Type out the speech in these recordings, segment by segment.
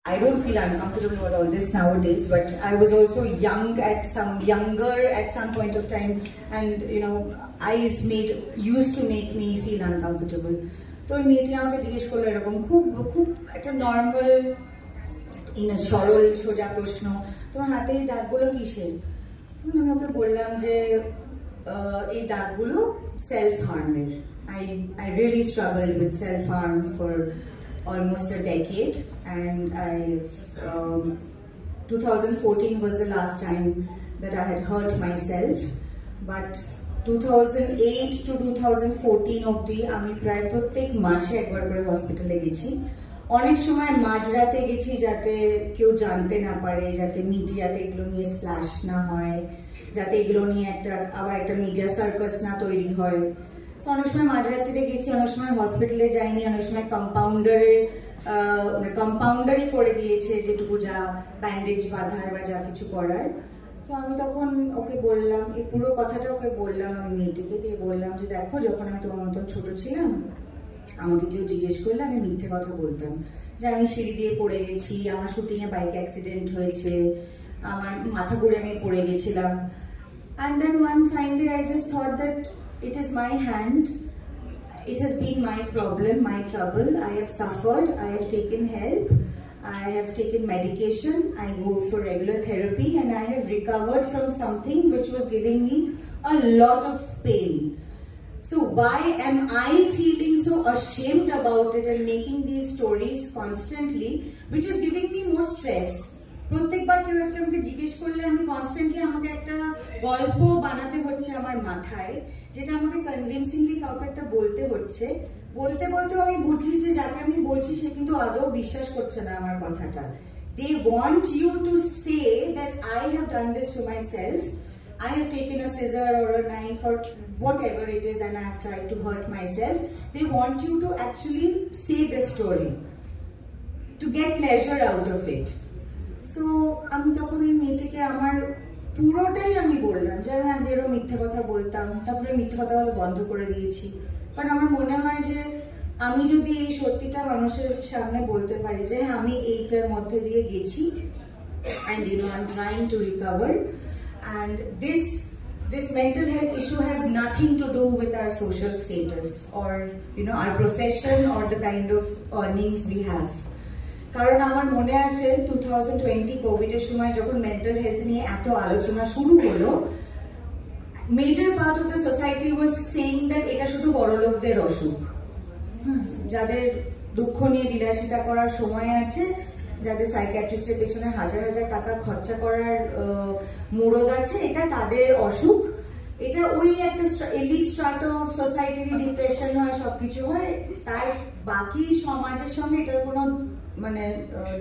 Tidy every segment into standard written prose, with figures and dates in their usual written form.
I don't feel uncomfortable about all this nowadays, but I was also younger at some point of time, and eyes used to make me feel uncomfortable. So মেয়েটি আমাকে জিজ্ঞেস করলো এরকম খুব একটা normal সরল সোজা প্রশ্ন, তোমার হাতে এই দাগগুলো কিসের? তখন আমি ওকে বললাম যে এই দাগগুলো self হার্মের. I really struggled with self harm for almost a decade, and 2014 was the last time that I had hurt myself, but 2008 to 2014 অবধি আমি প্রায় প্রত্যেক মাসে একবার করে হসপিটালে গেছি. অনেক সময় মাঝরাতে গেছি যাতে কেউ জানতে না পারে, যাতে মিডিয়াতে এগুলো নিয়ে স্প্ল্যাশ না হয়, যাতে এগুলো নিয়ে আবার একটা মিডিয়া সার্কাস না তৈরি হয়. অনেক সময় মাঝরাত্রিতে গেছি, অনেক সময় হসপিটালে যাইনি, অনেক সময় কম্পাউন্ডারই করে দিয়েছে যেটুকু যা ব্যান্ডেজ বাঁধার বা যা কিছু করার. তো আমি তখন ওকে বললাম, এই পুরো কথাটা ওকে বললাম, আমি মেয়েটিকে দিয়ে বললাম যে দেখো, যখন আমি তোমার মতন ছোট ছিলাম আমাকে কেউ জিজ্ঞেস করলে আমি মিথ্যে কথা বলতাম, যে আমি সিঁড়ি দিয়ে পড়ে গেছি, আমার শুটিংয়ে বাইক অ্যাক্সিডেন্ট হয়েছে, আমার মাথা ঘুরে আমি পড়ে গেছিলাম. And then one fine day I just thought that it is my hand, it has been my problem, my trouble. I have suffered, I have taken help, I have taken medication, I go for regular therapy, and I have recovered from something which was giving me a lot of pain. So why am I feeling so ashamed about it and making these stories constantly, which is giving me more stress? প্রত্যেকবার কেউ একটা আমাকে জিজ্ঞেস করলে আমি constantly আমাকে একটা গল্প বানাতে হচ্ছে আমার মাথায়, যেটা আমাকে কনভিনসিংলি কাউকে একটা বলতে হচ্ছে. বলতে আমি বুঝছি যে যাকে আমি বলছি সে কিন্তু আদৌ বিশ্বাস করছে না আমার কথাটা. They want you to say that I have done this to myself, I have taken a scissor or a knife or whatever it is and I have tried to hurt myself. They want you to actually say this story to get pleasure out of it. So আমি তখন এই মেয়েটিকে আমার পুরোটাই আমি বললাম যে আমি আগেরও মিথ্যে কথা বলতাম, তারপরে মিথ্যে কথা বলা বন্ধ করে দিয়েছি. কারণ আমার মনে হয় যে আমি যদি এই সত্যিটা মানুষের সামনে বলতে পারি যে আমি এইটার মধ্যে দিয়ে গেছি, and I'm trying to recover, and this mental health issue has nothing to do with our social status or our profession or the kind of earnings we have. কারণ আমার মনে আছে 2020 কোভিডের সময় যখন মেন্টাল হেলথ নিয়ে এত আলোচনা শুরু হলো, major part of the society was saying that এটা শুধু বড় লোকদের অসুখ, যাদের দুঃখ নিয়ে বিলাসিতা করার সময় আছে, যাদের সাইকিয়াট্রিস্টের পেছনে হাজার হাজার টাকা খরচা করার মুরদ আছে, এটা তাদের অসুখ. এটা ওই একটা এলিট স্ট্রাট অফ সোসাইটির ডিপ্রেশন হয়, সবকিছু হয়, তার বাকি সমাজের সঙ্গে এটার কোনো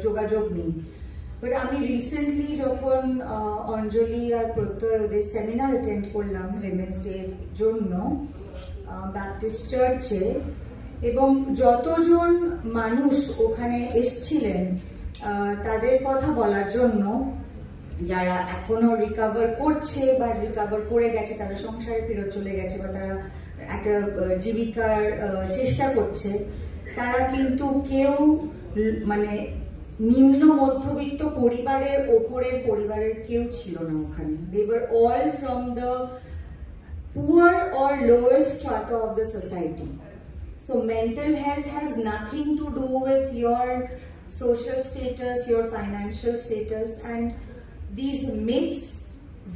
যোগাযোগ নেই. বাট আমি রিসেন্টলি যখন অঞ্জলি আর প্রত্যয় ওদের সেমিনার অ্যাটেন্ড করলাম উইমেন্স ডের জন্য ব্যাপটিস্ট চার্চে, এবং যতজন মানুষ ওখানে এসছিলেন তাদের কথা বলার জন্য, যারা এখনো রিকভার করছে বা রিকভার করে গেছে, তারা সংসারে ফেরত চলে গেছে বা তারা একটা জীবিকার চেষ্টা করছে, তারা কিন্তু কেউ নিম্ন মধ্যবিত্ত পরিবারের ওপরের পরিবারের কেউ ছিল না ওখানে. They were all from the poor or lowest strata of the society. So mental health has nothing to do with your social status, your financial status, and these myths,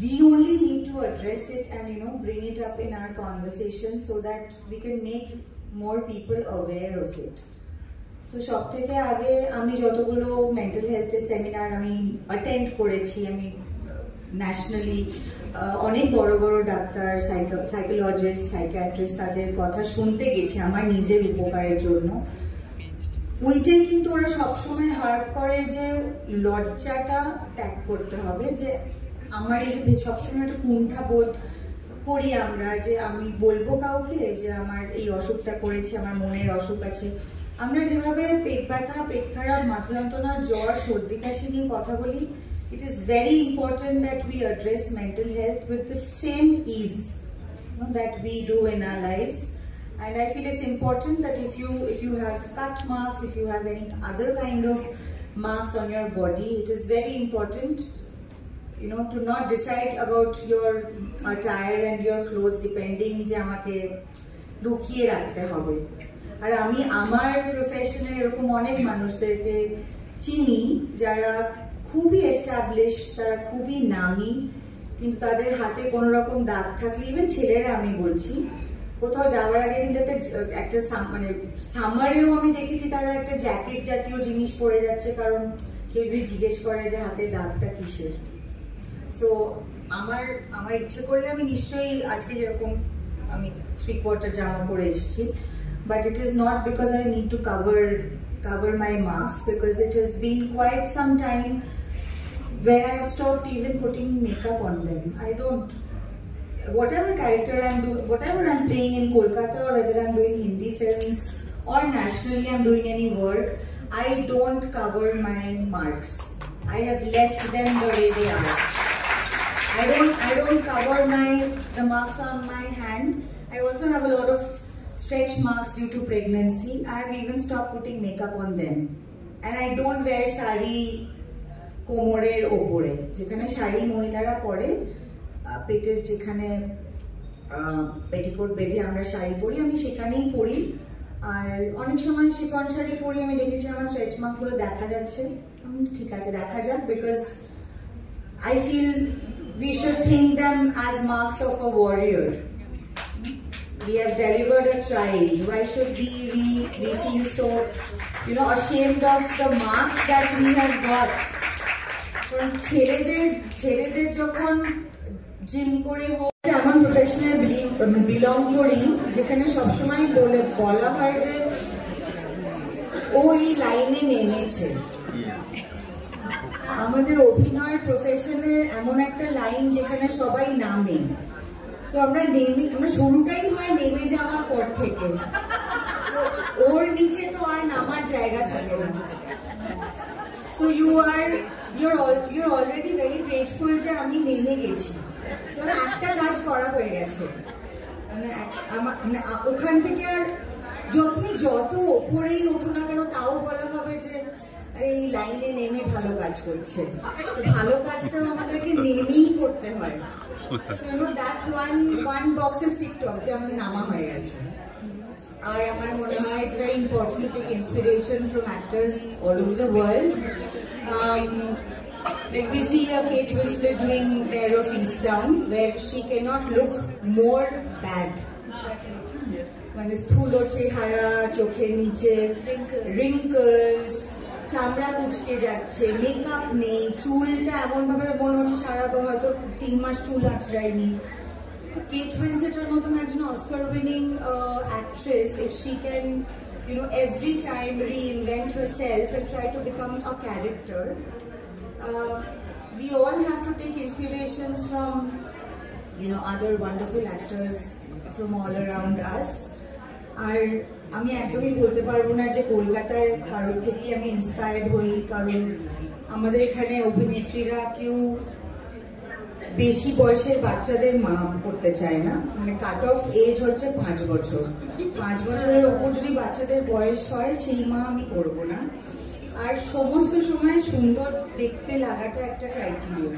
we only need to address it and bring it up in our conversation so that we can make more people aware of it. So সব থেকে আগে আমি যতগুলো mental হেলথের seminar আমি attend করেছি, আমি nationally অনেক বড় বড় ডাক্তার, সাইকোলজিস্ট, সাইকিয়াট্রিস্ট, তাদের কথা শুনতে গেছি আমার নিজের উপকারের জন্য. ওইটাই কিন্তু ওরা সবসময় হার্ট করে যে লজ্জাটা ত্যাগ করতে হবে, যে আমার এই যে সবসময় একটা কুণ্ঠা বোধ করি আমরা, যে আমি বলবো কাউকে যে আমার এই অসুখটা করেছে, আমার মনের অসুখ আছে. আমরা যেভাবে পেট ব্যথা, পেট খারাপ, মাথা যন্ত্রণা, জ্বর, সর্দি কাশি নিয়ে কথা বলি, it is very important that we address mental health with the same ease that we do in our lives. And I feel it's important that if you have cut marks, if you have any other kind of marks on your body. It is very important, you know, to not decide about your attire and your clothes depending যে আমাকে লুকিয়ে রাখতে হবে। আর আমি আমার প্রফেশনে এরকম অনেক মানুষদেরকে চিনি যারা খুবই এস্টাবলিশড, তারা খুবই নামি, কিন্তু তাদের হাতে কোনো রকম দাগ থাকলে, ইভেন ছেলেরা আমি বলছি, কোথাও যাওয়ার আগে কিন্তু একটা মানে সামারেও আমি দেখেছি তারা একটা জ্যাকেট জাতীয় জিনিস পরে যাচ্ছে, কারণ কেউ যদি জিজ্ঞেস করে যে হাতে দাগটা কিসের। সো আমার ইচ্ছে করলে আমি নিশ্চয়ই আজকে যেরকম আমি 3/4 জামা পরে এসেছি, but it is not because I need to cover my marks, because it has been quite some time where I have stopped even putting makeup on them. I don't, whatever character I'm doing, whatever I'm playing in Kolkata, or whether I'm doing Hindi films or nationally I'm doing any work, I don't cover my marks. I have left them the way they are. I don't cover the marks on my hand. I also have a lot of stretch marks due to pregnancy. I have even stopped putting makeup on them. And I don't wear sari কোমরের ওপরে, যেখানে শাড়ি মহিলারা পরে, পেটের যেখানে petticoat বেঁধে আমরা শাড়ি পরি, আমি সেখানেই পরি। আর অনেক সময় শিফন শাড়ি পরি, আমি দেখেছি আমার স্ট্রেচ মার্কগুলো দেখা যাচ্ছে, ঠিক আছে দেখা যাক, because I feel we should think them as marks of a warrior. We have delivered a child. Why should we feel so, you know, ashamed of the marks that we have got? কারণ ছেলেদের যখন gym করে হোক, এমন প্রফেশনে belong করি যেখানে সবসময় বলা হয় যে ও এই লাইনে নেমেছে। আমাদের অভিনয়ের প্রফেশনের এমন একটা লাইন যেখানে সবাই নামে, তো আমরা শুরুটাই হয় নেমে যাওয়ার পর থেকে, ওর নিচে তো আর নামার জায়গা থাকে না। So you're already very grateful যে আমি নেমে গেছি, একটা কাজ করা হয়ে গেছে, মানে ওখান থেকে আর তুমি যত ওপরেই ওঠো না কেন তাও বলা হবে যে আরে এই লাইনে নেমে ভালো কাজ করছে। তো ভালো কাজটাও আমাদেরকে নেমেই করতে হয়। So you know that one box is ticked off যে আমার নামা হয়ে গেছে। আর আমার মনে হয় it's very important to take inspiration from actors all over the world. Like we see Kate Winslet doing Mare of Easttown, where she cannot look more bad. মানে স্থূল চেহারা, চোখের নিচে wrinkles, চামড়া কুচকে যাচ্ছে, মেকআপ নেই, চুলটা এমন ভাবে মনে হচ্ছে সারা হয়তো 3 মাস চুল আঁচড়ায়নি। তো কেট উইন্সলেটের মতন একজন Oscar winning actress, if she can, you know, every time reinvent herself and try to become a character, we all have to take inspirations from, you know, other wonderful actors from all around us. আর আমি একদমই বলতে পারবো না যে কলকাতায় ভারত থেকে আমি inspired হই, কারণ আমাদের এখানে অভিনেত্রীরা কেউ বেশি বয়সের বাচ্চাদের মা করতে চায় না, মানে কাট অফ এজ হচ্ছে 5 বছর। 5 বছরের ওপর যদি বাচ্চাদের বয়স হয় সেই মা আমি করবো না। আর সমস্ত সময় সুন্দর দেখতে লাগাটা একটা criteria.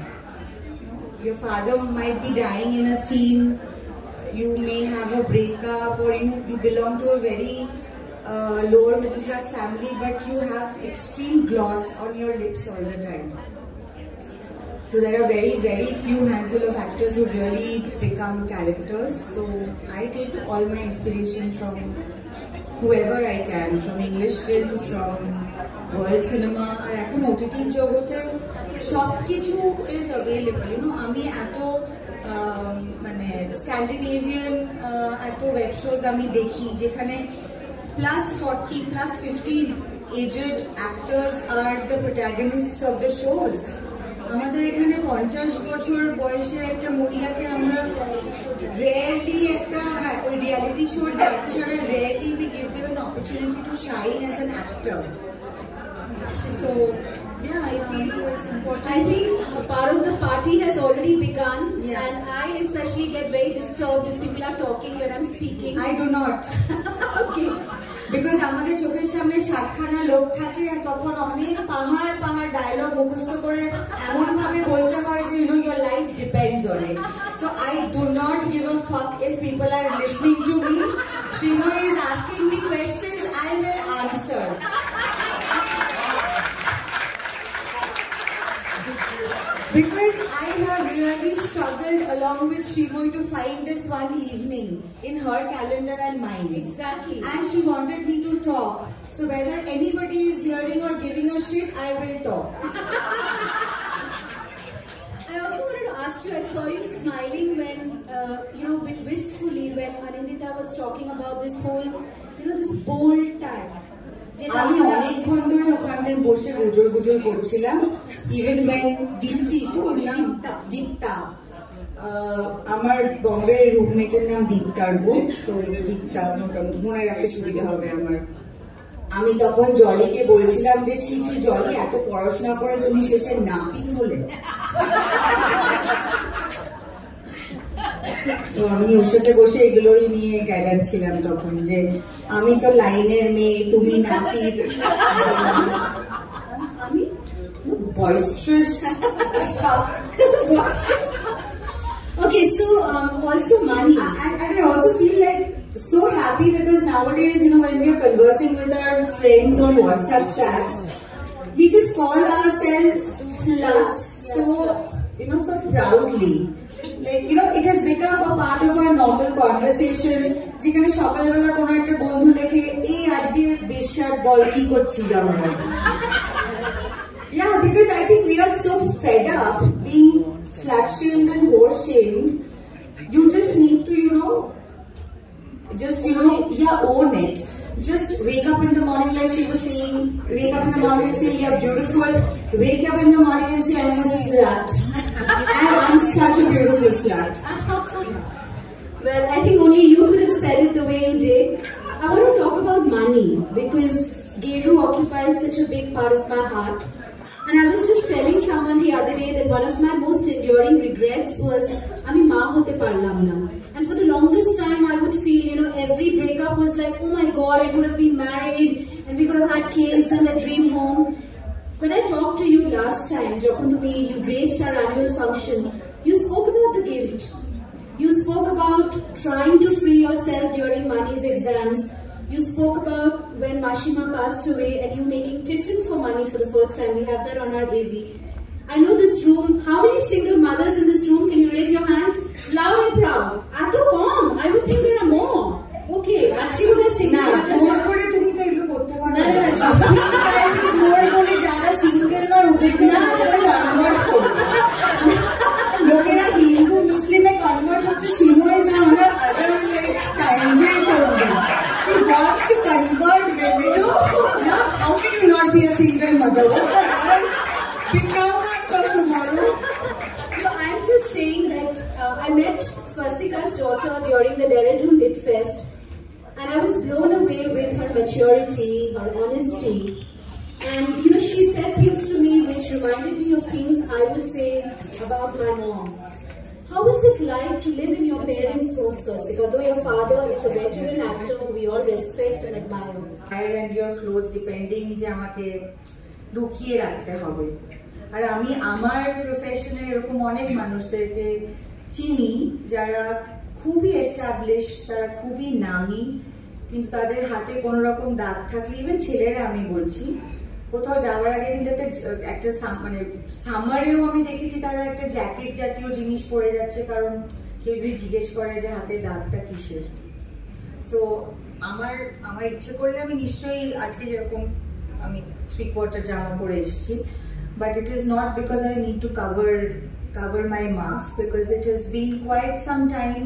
Your father might be dying in a scene, you may have a breakup, or you belong to a very lower middle class family, but you have extreme gloss on your lips all the time. So there are very, very few handful of actors who really become characters. So I take all my inspiration from whoever I can, from English films, from world cinema. আর এখন OTT জগতে সবকিছু is available, you know. আমি এত মানে Scandinavian এত web shows আমি দেখি যেখানে +40, +50 aged actors are the protagonists of the shows. আমাদের এখানে 50 বছর বয়সে একটা মহিলাকে আমরা রেয়ারলি একটা ওই রিয়ালিটি শোর যাচ্ছে, rarely we give them an opportunity to shine as an actor. So yeah, I feel it's important. I think a part of the party has already begun, and I especially get very disturbed if people are talking when I'm speaking. I do not. Okay. Because আমাদের চোখের সামনে 60খানা লোক থাকে আর তখন অনেক পাহাড় পাহাড় dialogue মুখস্থ করে এমন ভাবে বলতে হয় যে your life depends on it. So I do not give a fuck if people are listening to me. Srimoy is asking me questions, I will answer. Because I have really struggled along with Srimoy to find this one evening in her calendar and mine. Exactly. And she wanted me to talk. So whether anybody is hearing or giving a shit, I will talk. I also wanted to ask you, I saw you smiling when, wistfully when Anindita was talking about this whole, this bold tag. আমি অনেকক্ষণ ধরে ওখানে বসে গুজর গুজর করছিলাম even when দীপ্তি তোর নাম দীপ্তা আমার বম্বের রুমমেটের নাম দীপ্তার বোন তো দীপ্তা মনে রাখতে সুবিধা হবে আমার আমি তখন জলিকে বলছিলাম যে ছি জলি এত পড়াশোনা করে তুমি শেষে নাপিত হলে তো আমি ওর সাথে বসে এগুলোই নিয়ে গেজাচ্ছিলাম তখন যে আমি তো লাইনের মেয়ে তুমি নাপিত আমি boisterous Okay, so also money and I also feel like so happy because nowadays when we are conversing with our friends on WhatsApp chats we just call ourselves sluts so proudly like it has become a part of our normal conversation যেখানে সকালবেলা কোনো একটা বন্ধু লেখে এই আজকে বেশ্যার দল কি করছি আমরা yeah because I think we are so fed up being slut shamed and whore shamed you just need to own it just wake up in the morning like she was saying wake up in the morning and say you're beautiful wake up in the morning and say I'm a slut and I'm such a beautiful slut well I think only you could have said it the way you did I want to talk about money because Gelu occupies such a big part of my heart and I was just telling someone the other day that one of my most enduring regrets was ami ma hote parlam na and for the longest time I would feel every breakup was like oh my god I could have been married and we could have had kids and the dream home when I talked to you last time jokhon you graced our annual function you spoke about the guilt you spoke about trying to free yourself during Mani's exams you spoke about when Mashima passed away and you making tiffin for money for the first time. We have that on our AV. I know this room. How many single mothers in this room? Can you raise your hands? Loud and proud. Ato kom. I would think there are more. Okay. Actually, what are single mothers? More kore tumi to eglo korte paro. No. More bole jara single noy oderke convert korbe. Lokera Hindu Muslim e convert hocche Srimoy is on her other tangent only. She wants to convert women. Now, how can you not be a single mother? What the hell? Become one for tomorrow. No, I'm just saying that I met Swastika's daughter during the Dehradun Lit Fest and I was blown away with her maturity, her honesty and she said things to me which reminded me of things I would say about my mom. How is it like to live in your parents' home, Swastika? Though your father is a veteran actor who we all respect and admire. Hire and your clothes depending যে আমাকে লুকিয়ে রাখতে হবে আর আমি আমার প্রফেশনে এরকম অনেক মানুষদেরকে চিনি যারা খুবই এস্টাবলিশ তারা খুবই নামি কিন্তু তাদের হাতে কোনো রকম দাগ থাকলে ইভেন ছেলেরা আমি বলছি কোথাও যাওয়ার আগে কিন্তু একটা সামারেও আমি দেখেছি তারা একটা জ্যাকেট জাতীয় জিনিস পরে যাচ্ছে কারণ কেউ যদি জিজ্ঞেস করে যে হাতে দাগটা কিসের সো আমার ইচ্ছে করলে আমি নিশ্চয়ই আজকে যেরকম আমি 3/4 জামা পরে এসেছি but it is not because I need to cover my marks because it has been quite some time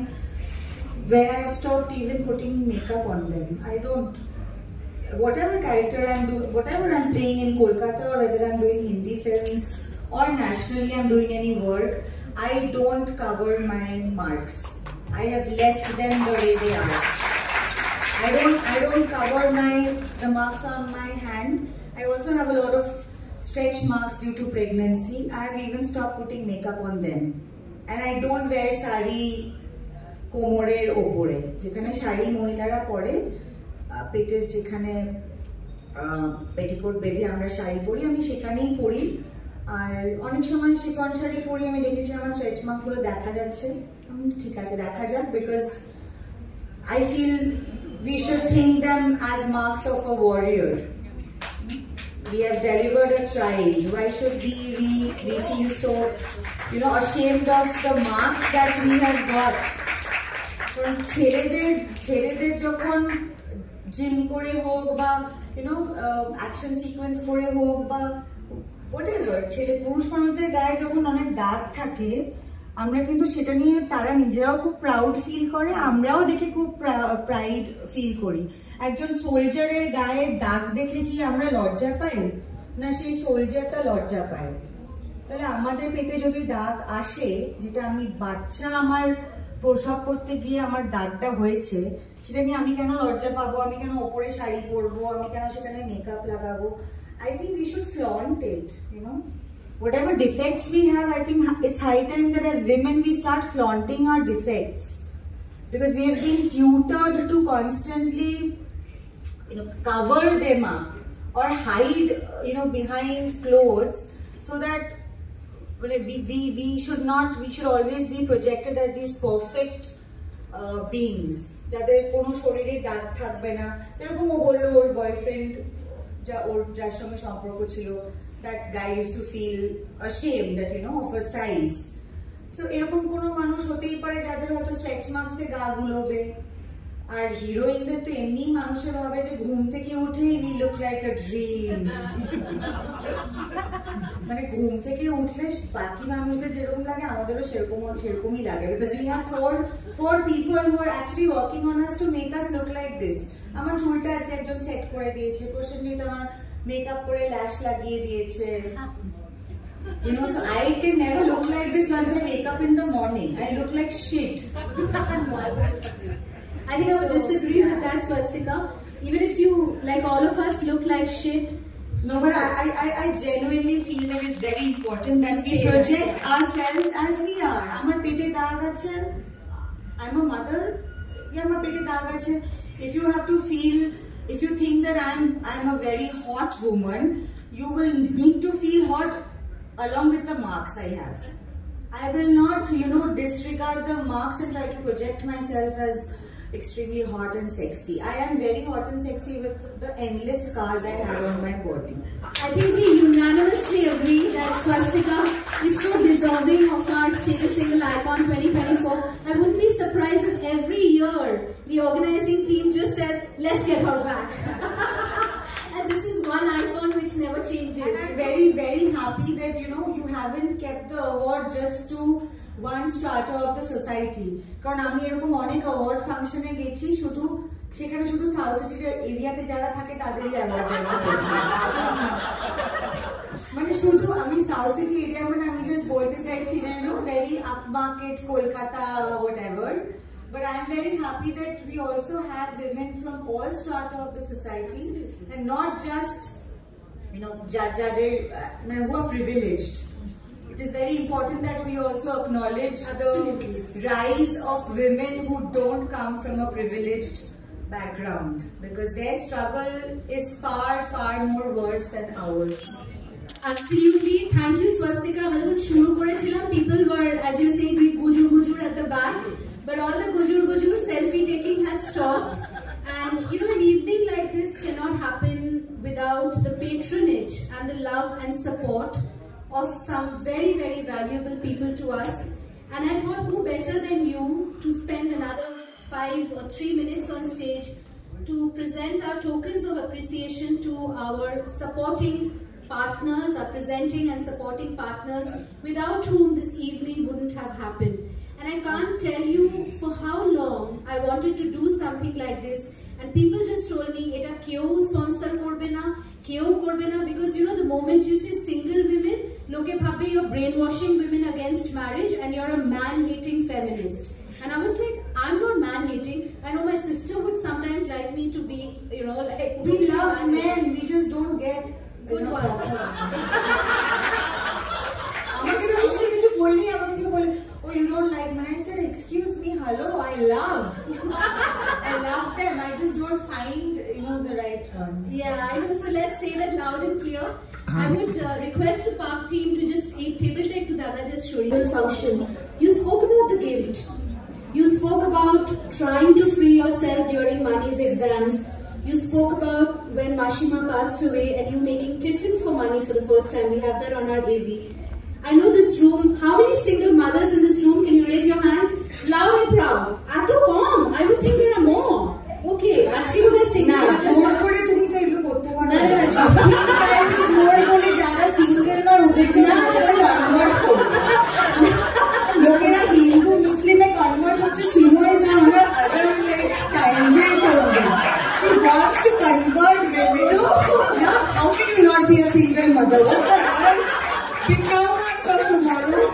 where I have stopped even putting makeup on them. I don't whatever character I'm doing, whatever I'm playing in Kolkata or whether I'm doing Hindi films or nationally I'm doing any work, I don't cover my marks. I have left them the way they are. I don't cover the marks on my hand. I also have a lot of stretch marks due to pregnancy. I have even stopped putting makeup on them. And I don't wear sari komorer opore. যেখানে শাড়ি মহিলারা পরে পেটের যেখানে petticoat বেঁধে আমরা শাড়ি পরি, আমি সেখানেই পরি। আর অনেক সময় শিফন শাড়ি পরি, আমি দেখেছি আমার স্ট্রেচ মার্কগুলো দেখা যাচ্ছে, ঠিক আছে দেখা যাক, because I feel we should think them as marks of a warrior. We have delivered a child. Why should we feel so, ashamed of the marks that we have got? কারণ ছেলেদের যখন gym করে হোক বা action sequence করে হোক বা whatever, পুরুষ মানুষদের গায়ে যখন অনেক দাগ থাকে, আমরা কিন্তু সেটা নিয়ে তারা নিজেরাও খুব প্রাউড ফিল করে, আমরাও দেখে খুব প্রাইড ফিল করি। একজন সোলজারের গায়ের দাগ দেখে কি আমরা লজ্জা পাই? না, সেই সোলজারটা লজ্জা পায়। তাহলে আমাদের পেটে যদি দাগ আসে, যেটা আমি বাচ্চা আমার প্রসব করতে গিয়ে আমার দাগটা হয়েছে, সেটা নিয়ে আমি কেন লজ্জা পাবো? আমি কেন ওপরে শাড়ি পরবো? আমি কেন সেখানে মেকআপ লাগাবো? I think we should flaunt it, Whatever defects we have, I think it's high time that as women we start flaunting our defects. Because we have been tutored to constantly, cover them up or hide, behind clothes, so that we should always be projected as these perfect beings. যাদের কোনো শরীরে দাগ থাকবে না। এরকম ও বললো ওর boyfriend যার সঙ্গে সম্পর্ক ছিল, that guy used to feel ashamed that of her size. So এরকম কোনো মানুষ হতেই পারে যাদের হয়তো স্ট্রেচ মার্কসে গা গুলোবে। আর হিরোইনদের তো এমনি মানুষের হবে যে ঘুম থেকে উঠে we look like a dream. মানে ঘুম থেকে উঠলে বাকি মানুষদের যেরকম লাগে আমাদেরও সেরকমই লাগে, because we have four people who are actually working on us to make us look like this. আমার চুলটা আজকে একজন সেট করে দিয়েছে, প্রসেনজিৎ আমার মেকআপ করে ল্যাশ লাগিয়ে দিয়েছে, so I can never look like this once I wake up in the morning. I look like shit. I think I would disagree with that, Swastika. Even if you, like all of us, look like shit. No, but I genuinely feel that it's very important that we project ourselves as we are. Amar pete daag ache, I'm a mother. Yeah, amar pete daag ache. If you think that I'm a very hot woman, you will need to feel hot along with the marks I have. I will not, disregard the marks and try to project myself as extremely hot and sexy. I am very hot and sexy with the endless scars I have on my body. I think we unanimously agree that Swastika is so deserving of our Stay the Single Icon 2024. I wouldn't be surprised if every year the organizing team just says, let's get her back. And this is one icon which never changes. And I'm very, very happy that, you haven't kept the award just to one strata of the society. কারণ আমি এরকম অনেক award ফাংশনে গেছি, সেখানে শুধু south city এরিয়াতে যারা থাকে তাদেরই অ্যাওয়ার্ড দেওয়া হয়েছে। মানে শুধু আমি সাউথ সিটি এরিয়া আমি জাস্ট বলতে চাইছি যে very up market Kolkata whatever. But I am very happy that we also have women from all strata of the society, and not just যাদের who are privileged. It is very important that we also acknowledge the rise of women who don't come from a privileged background, because their struggle is far, far more worse than ours. Absolutely. Thank you, Swastika. আমরা যখন শুরু করেছিলাম, people were, as you say, gujur at the back, but all the gujur selfie taking has stopped. And an evening like this cannot happen without the patronage and the love and support of some very, very valuable people to us. And I thought, who better than you to spend another 5 or 3 minutes on stage to present our tokens of appreciation to our supporting partners, our presenting and supporting partners, without whom this evening wouldn't have happened. And I can't tell you for how long I wanted to do something like this, and people just told me, eta keu sponsor korbe na, because the moment you say single women, loke bhabbe you're brainwashing women against marriage and you're a man-hating feminist. And I was like, I'm not man-hating. I know my sister would sometimes like me to be, like... We love men, we just don't get good ones. Oh, you don't like men? I said, excuse me, hello, I love them. I just don't find, one. Yeah, I know. So let's say that loud and clear. I would request the park team to just table take to Dada just show you the function. You spoke about the guilt. You spoke about trying to free yourself during Mani's exams. You spoke about when Mashima passed away and you making tiffin for Mani for the first time. We have that on our AV. I know this room. How many single mothers in this room? Can you raise your hands? Loud and proud. Ato kom. I would think there are more. Okay, actually they're single mothers. more করে তুমি তো এগুলো করতে পারো না, না, না, more বলে যারা সিঙ্গেল নয় ওদেরকে কনভার্ট করবে লোকেরা হিন্দু মুসলিমে কনভার্ট হচ্ছে Shimu is on another like tangent only she wants to convert women yeah how can you not be a single mother what the hell become one from tomorrow.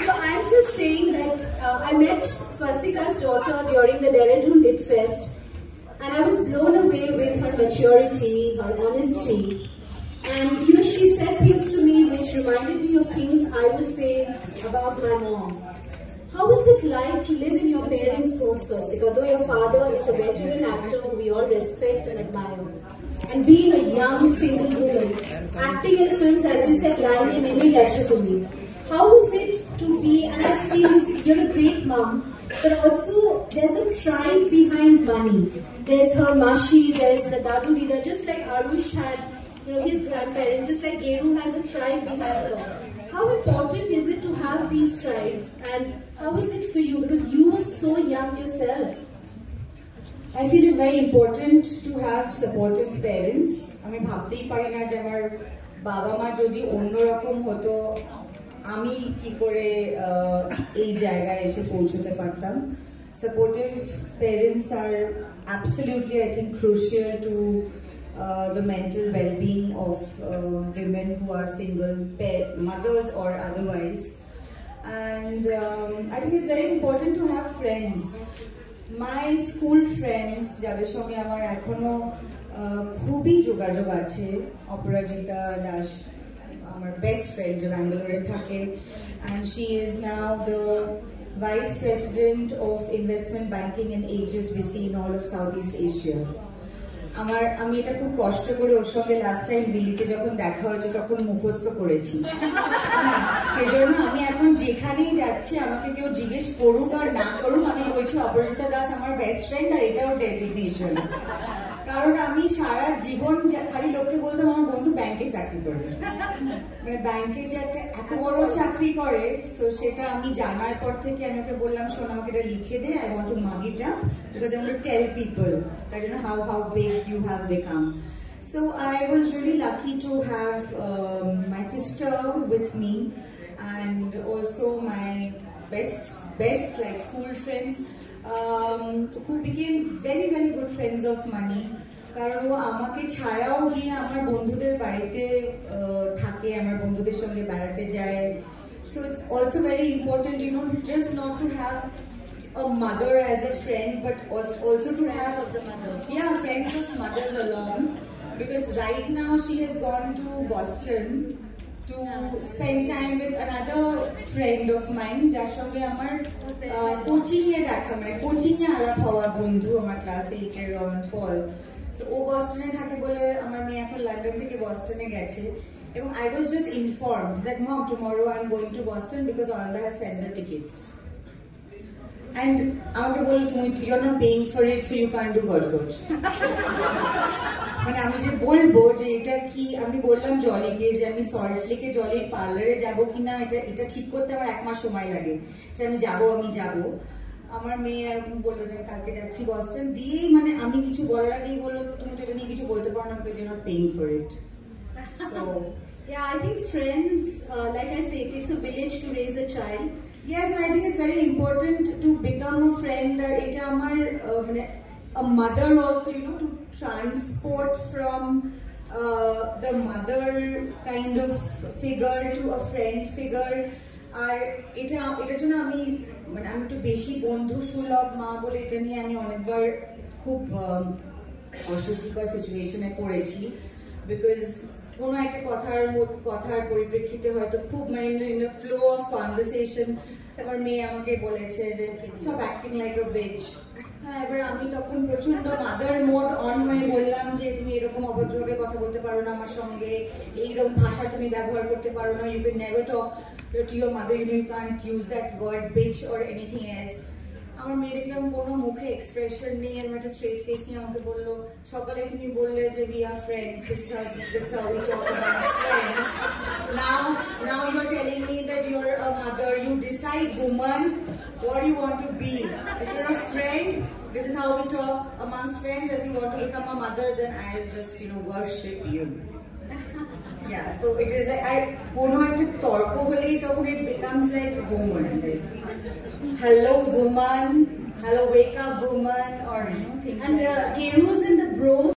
So I'm just saying that I met Swastika's daughter during the Dehradun Lit Fest, and I was blown away with her maturity, her honesty, and you know she said things to me which reminded me of things I would say about my mom. How is it like to live in your parents' home, Swastika? Though your father is a veteran actor who we all respect and admire, and being a young single woman, acting in films, as you said, Raini Neme Yachutumi. How is it to be, and I see you're a great mom, but also there's a tribe behind Mani. There's her Mashi, there's the Dadu Dida, just like Arush had, you know, his grandparents, just like Geru has a tribe behind her. How important is it to have these tribes, and how is it for you? Because you were so young yourself. I feel it's very important to have supportive parents. আমি ভাবতেই পারি না যে আমার বাবা মা যদি অন্যরকম হতো আমি কি করে এই জায়গায় এসে পৌঁছতে পারতাম. Supportive parents are absolutely, I think, crucial to the mental well-being of women who are single mothers or otherwise. And I think it's very important to have friends. My school friends, যাদের সঙ্গে আমার এখনো খুবই যোগাযোগ আছে, অপরাজিতা দাস আমার best friend যে ব্যাঙ্গালোরে থাকে, and she is now the Vice President of Investment Banking and HSBC in all of Southeast Asia. আমি এটা খুব কষ্ট করে ওর সঙ্গে লাস্ট টাইম দিল্লিতে যখন দেখা হয়েছে তখন মুখস্থ করেছি. সেই জন্য আমি এখন যেখানেই যাচ্ছি আমাকে কেউ জিজ্ঞেস করুক আর না করুক আমি বলছি অপরাজিতা দাস আমার বেস্ট ফ্রেন্ড আর এটাও ডেজিগনেশন. কারণ আমি সারা জীবন খালি লোককে বলতাম আমার বন্ধু ব্যাংকে চাকরি করে, মানে ব্যাংকে যে একটা এত বড় চাকরি করে, সো সেটা আমি জানার পর থেকে আমি ওকে বললাম শোন আমাকে এটা লিখে দে, I want to mug it up because I want to tell people that you know how big you have become. So I was really lucky to have my sister with me and also my best like school friends who became very very good friends of Mani. কারণ ও আমাকে ছাড়াও গিয়ে আমার বন্ধুদের বাড়িতে থাকে, আমার বন্ধুদের সঙ্গে বেড়াতে যায়. So it's also very important, you know, just not to have a mother as a friend, but also to have friends of mothers along. Because right now she has gone to Boston to spend time with another friend of mine, যার সঙ্গে আমার কোচিংয়ে দেখা, মানে কোচিংয়ে আলাপ হওয়া বন্ধু আমার ক্লাস 8 এর রন পল. So ও বস্টনে থাকে বলে আমার মেয়ে এখন লন্ডন থেকে বস্টনে গেছে, এবং I was just informed that mom tomorrow I'm going to Boston because Ananda has sent the tickets. And আমাকে বলল তুমি you're not paying for it so you can't do গজগজ. মানে আমি যে বলবো যে এটা কি, আমি বললাম জলিকে যে আমি সল্ট লেকে জলির পার্লারে যাবো কিনা এটা ঠিক করতে আমার 1 মাস সময় লাগে, যে আমি যাবো. আমার মেয়ে এরকম বললো যে কালকে যাচ্ছি বস্টন দিয়েই, মানে আমি কিছু বলার আগেই বললো তুমি তো এটা নিয়ে কিছু বলতে পারো না because you're not paying for it. So yeah, I think friends, like I say, it takes a village to raise a child. Yes, and I think it's very important to become a friend. Eta amar a mother also, you know, to transport from the mother kind of figure to a friend figure. আর এটার জন্য আমি একটু বেশি বন্ধু সুলভ মা বলে এটা নিয়ে আমি অনেকবার খুব অস্বস্তিকর সিচুয়েশনে পড়েছি, বিকজ কোনো একটা কথার পরিপ্রেক্ষিতে হয়তো খুব মানে ফ্লো অফ কনভারসেশন আমার মেয়ে আমাকে বলেছে যে স্টপ অ্যাক্টিং লাইক আ বিচ. হ্যাঁ, এবার আমি তখন প্রচন্ড মাদার মোড অন হয়ে বললাম যে তুমি এরকম অভদ্রভাবে কথা বলতে পারো না আমার সঙ্গে, এইরকম ভাষা তুমি ব্যবহার করতে পারো না, you can never talk to your mother, you can't use that word bitch or anything else. আমার মেয়ে দেখলাম কোনো মুখে এক্সপ্রেশন নেই, এরকম একটা স্ট্রেট ফেস নিয়ে আমাকে বললো, সকালে তুমি বললে যে we are friends, this is how we talk about friends, now you are telling me that you are a mother, you decide woman what you want to be. If you're a friend, this is how we talk amongst friends. If you want to become a mother, then I'll just worship you. Yeah, so it is I কোনো একটা তর্ক হলেই তখন it becomes like woman, like hello woman, hello wake up woman, or things and like that. Geru's in the bros